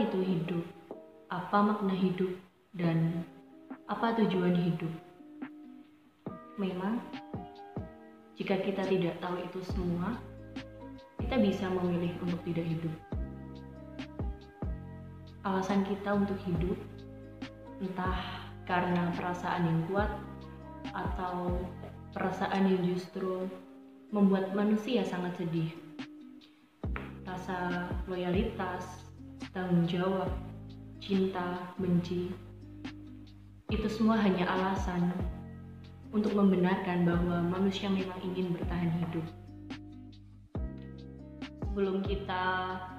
itu hidup? Apa makna hidup? Dan apa tujuan hidup? Memang, jika kita tidak tahu itu semua, kita bisa memilih untuk tidak hidup. Alasan kita untuk hidup, entah karena perasaan yang kuat atau perasaan yang justru membuat manusia sangat sedih. Rasa loyalitas, tanggung jawab, cinta, benci, itu semua hanya alasan untuk membenarkan bahwa manusia memang ingin bertahan hidup. Sebelum kita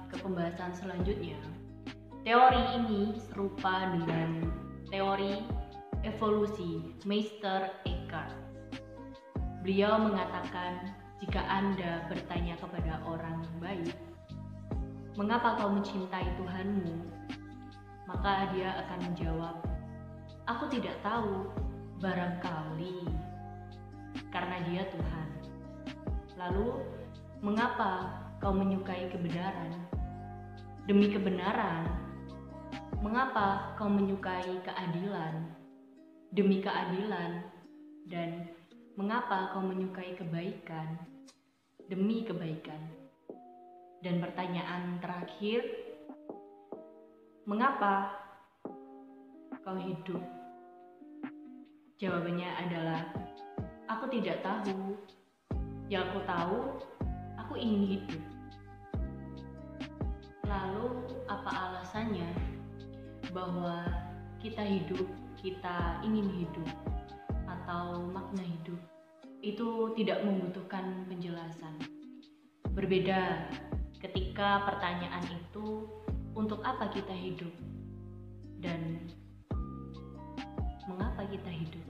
ke pembahasan selanjutnya, teori ini serupa dengan teori evolusi Meister Eckhart. Beliau mengatakan, jika Anda bertanya kepada orang baik, mengapa kau mencintai Tuhanmu? Maka dia akan menjawab, aku tidak tahu, barangkali karena dia Tuhan. Lalu, mengapa kau menyukai kebenaran? Demi kebenaran. Mengapa kau menyukai keadilan? Demi keadilan. Dan mengapa kau menyukai kebaikan? Demi kebaikan. Dan pertanyaan terakhir, mengapa kau hidup? Jawabannya adalah, aku tidak tahu. Yang aku tahu, aku ingin hidup. Lalu, apa alasannya bahwa kita hidup, kita ingin hidup, atau makna hidup itu tidak membutuhkan penjelasan? Berbeda ketika pertanyaan itu, untuk apa kita hidup? Dan mengapa kita hidup?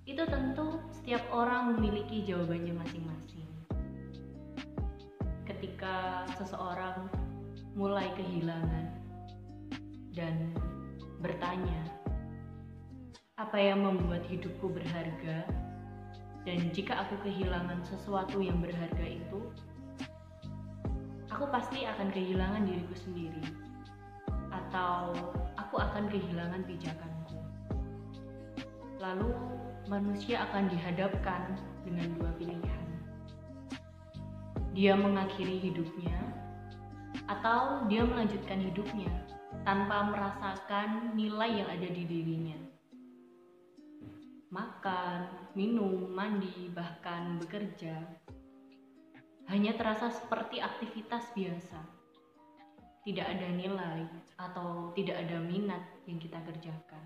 Itu tentu setiap orang memiliki jawabannya masing-masing. Ketika seseorang mulai kehilangan dan bertanya, apa yang membuat hidupku berharga? Dan jika aku kehilangan sesuatu yang berharga itu, aku pasti akan kehilangan diriku sendiri, atau aku akan kehilangan pijakanku. Lalu manusia akan dihadapkan dengan dua pilihan. Dia mengakhiri hidupnya, atau dia melanjutkan hidupnya tanpa merasakan nilai yang ada di dirinya. Makan, minum, mandi, bahkan bekerja hanya terasa seperti aktivitas biasa. Tidak ada nilai atau tidak ada minat yang kita kerjakan.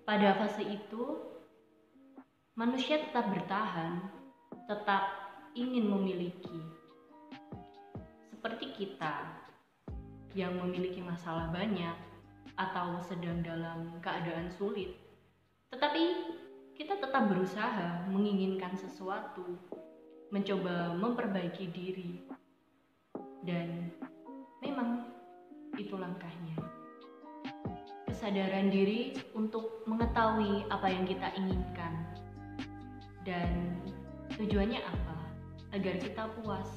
Pada fase itu, manusia tetap bertahan, tetap ingin memiliki. Seperti kita yang memiliki masalah banyak atau sedang dalam keadaan sulit, tetapi kita tetap berusaha menginginkan sesuatu, mencoba memperbaiki diri, dan memang itu langkahnya. Kesadaran diri untuk mengetahui apa yang kita inginkan dan tujuannya apa, agar kita puas.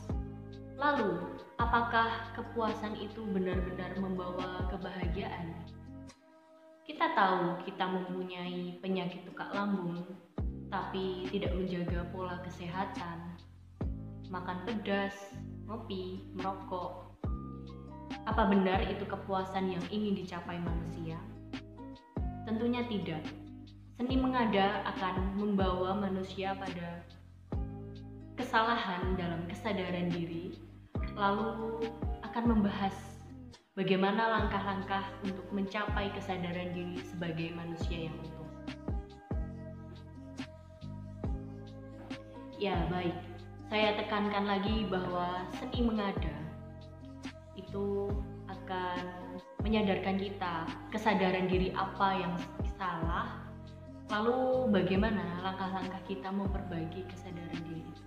Lalu, apakah kepuasan itu benar-benar membawa kebahagiaan? Kita tahu kita mempunyai penyakit tukak lambung, tapi tidak menjaga pola kesehatan, makan pedas, ngopi, merokok. Apa benar itu kepuasan yang ingin dicapai manusia? Tentunya tidak. Seni mengada akan membawa manusia pada kesalahan dalam kesadaran diri, lalu akan membahas bagaimana langkah-langkah untuk mencapai kesadaran diri sebagai manusia yang utuh. Ya, baik. Saya tekankan lagi bahwa seni mengada itu akan menyadarkan kita kesadaran diri apa yang salah, lalu bagaimana langkah-langkah kita memperbaiki kesadaran diri itu.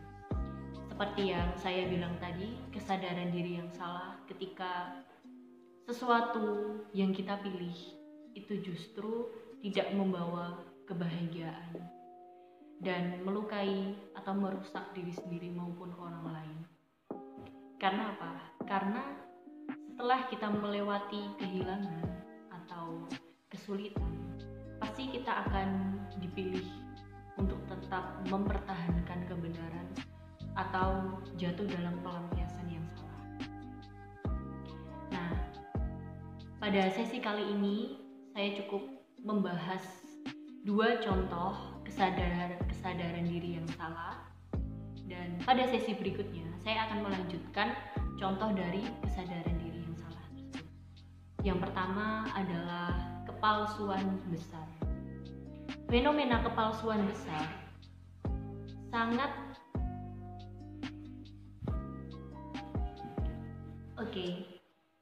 Seperti yang saya bilang tadi, kesadaran diri yang salah ketika sesuatu yang kita pilih itu justru tidak membawa kebahagiaan dan melukai atau merusak diri sendiri maupun orang lain. Karena apa? Karena setelah kita melewati kehilangan atau kesulitan, pasti kita akan dipilih untuk tetap mempertahankan kebenaran atau jatuh dalam pelampiasan yang salah. Nah, pada sesi kali ini saya cukup membahas 2 contoh kesadaran diri yang salah, dan pada sesi berikutnya saya akan melanjutkan contoh dari kesadaran diri yang salah tersebut. Yang pertama adalah kepalsuan besar. Fenomena kepalsuan besar sangat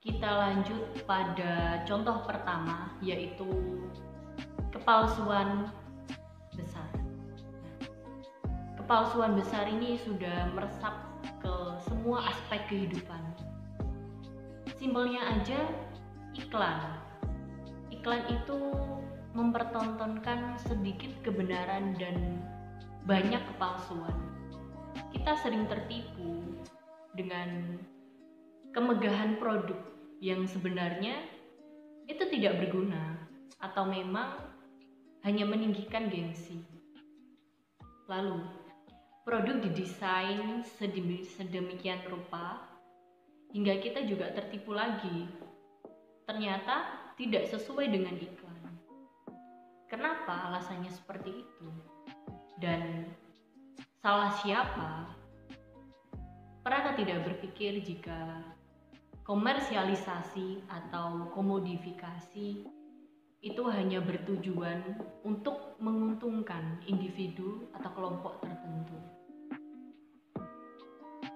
kita lanjut pada contoh pertama, yaitu kepalsuan besar. Kepalsuan besar ini sudah meresap ke semua aspek kehidupan. Simpelnya aja, iklan itu mempertontonkan sedikit kebenaran dan banyak kepalsuan. Kita sering tertipu dengan kemegahan produk yang sebenarnya itu tidak berguna atau memang hanya meninggikan gengsi. Lalu, produk didesain sedemikian rupa hingga kita juga tertipu lagi. Ternyata tidak sesuai dengan iklan. Kenapa alasannya seperti itu? Dan salah siapa? Pernahkah tidak berpikir jika komersialisasi atau komodifikasi itu hanya bertujuan untuk menguntungkan individu atau kelompok tertentu?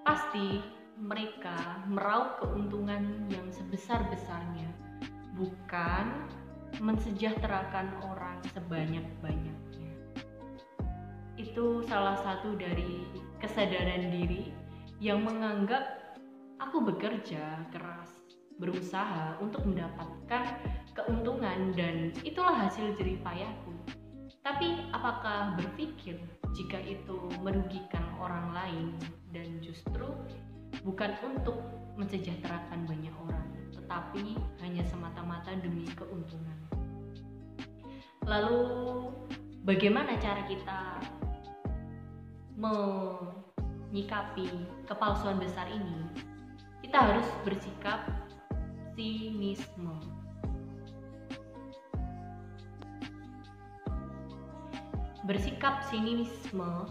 Pasti mereka meraup keuntungan yang sebesar-besarnya, bukan mensejahterakan orang sebanyak-banyaknya. Itu salah satu dari kesadaran diri yang menganggap aku bekerja keras, berusaha untuk mendapatkan keuntungan dan itulah hasil jerih payahku. Tapi apakah berpikir jika itu merugikan orang lain dan justru bukan untuk mensejahterakan banyak orang, tetapi hanya semata-mata demi keuntungan? Lalu bagaimana cara kita menyikapi kepalsuan besar ini? Kita harus bersikap sinisme. Bersikap sinisme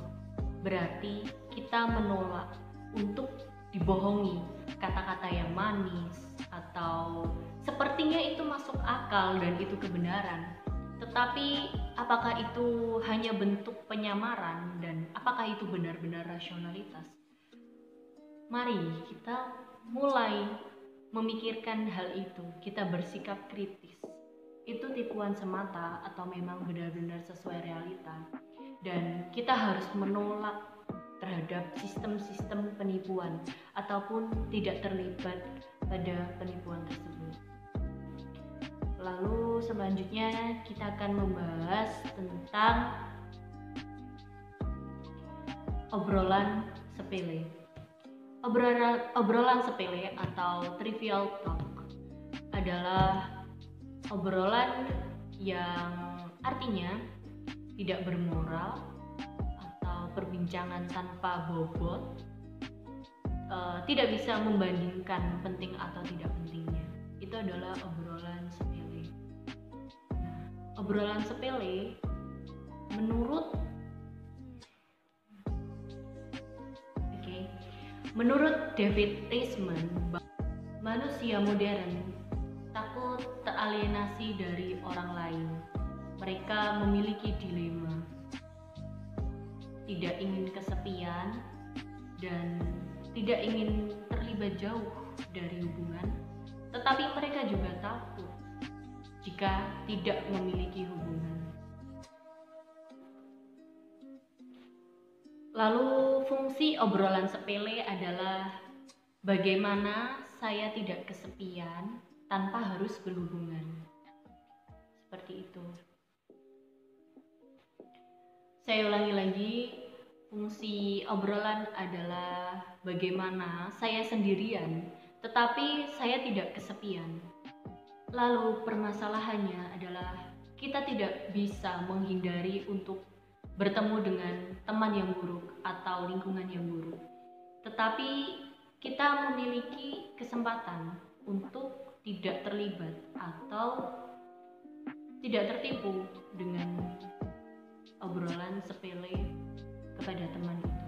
berarti kita menolak untuk dibohongi kata-kata yang manis atau sepertinya itu masuk akal dan itu kebenaran. Tetapi apakah itu hanya bentuk penyamaran dan apakah itu benar-benar rasionalitas? Mari kita mulai memikirkan hal itu, kita bersikap kritis. Itu tipuan semata atau memang benar-benar sesuai realita? Dan kita harus menolak terhadap sistem-sistem penipuan ataupun tidak terlibat pada penipuan tersebut. Lalu selanjutnya kita akan membahas tentang obrolan sepele. Obrolan sepele atau trivial talk adalah obrolan yang artinya tidak bermoral atau perbincangan tanpa bobot, tidak bisa membandingkan penting atau tidak pentingnya. Itu adalah obrolan sepele. Nah, obrolan sepele Menurut David Eastman, manusia modern takut teralienasi dari orang lain. Mereka memiliki dilema, tidak ingin kesepian dan tidak ingin terlibat jauh dari hubungan, tetapi mereka juga takut jika tidak memiliki hubungan. Lalu fungsi obrolan sepele adalah bagaimana saya tidak kesepian tanpa harus berhubungan. Seperti itu. Saya ulangi lagi, fungsi obrolan adalah bagaimana saya sendirian tetapi saya tidak kesepian. Lalu permasalahannya adalah kita tidak bisa menghindari untuk bertemu dengan teman yang buruk atau lingkungan yang buruk. Tetapi kita memiliki kesempatan untuk tidak terlibat atau tidak tertipu dengan obrolan sepele kepada teman itu.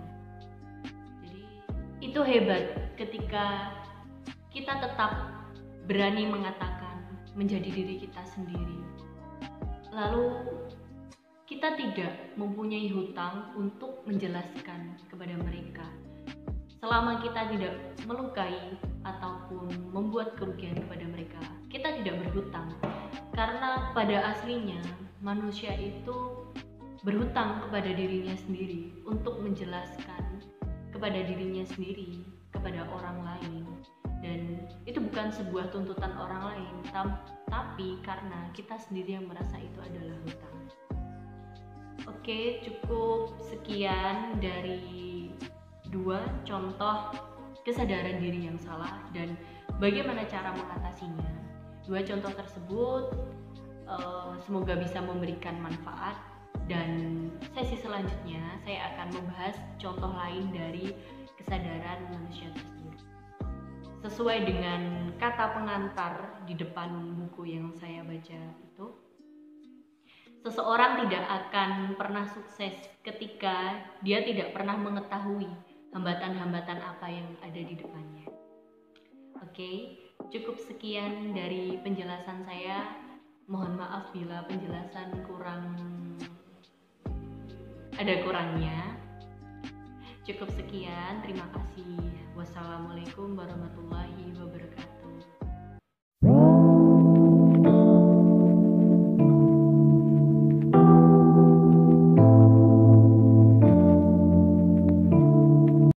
Jadi itu hebat ketika kita tetap berani mengatakan menjadi diri kita sendiri. Lalu kita tidak mempunyai hutang untuk menjelaskan kepada mereka. Selama kita tidak melukai ataupun membuat kerugian kepada mereka, kita tidak berhutang. Karena pada aslinya manusia itu berhutang kepada dirinya sendiri untuk menjelaskan kepada dirinya sendiri, kepada orang lain. Dan itu bukan sebuah tuntutan orang lain, tapi karena kita sendiri yang merasa itu adalah hutang. Oke, cukup sekian dari 2 contoh kesadaran diri yang salah dan bagaimana cara mengatasinya. 2 contoh tersebut semoga bisa memberikan manfaat, dan sesi selanjutnya saya akan membahas contoh lain dari kesadaran manusia tersebut. Sesuai dengan kata pengantar di depan buku yang saya baca itu, seseorang tidak akan pernah sukses ketika dia tidak pernah mengetahui hambatan-hambatan apa yang ada di depannya. Oke, cukup sekian dari penjelasan saya. Mohon maaf bila penjelasan ada kurangnya. Cukup sekian, terima kasih. Wassalamualaikum warahmatullahi wabarakatuh.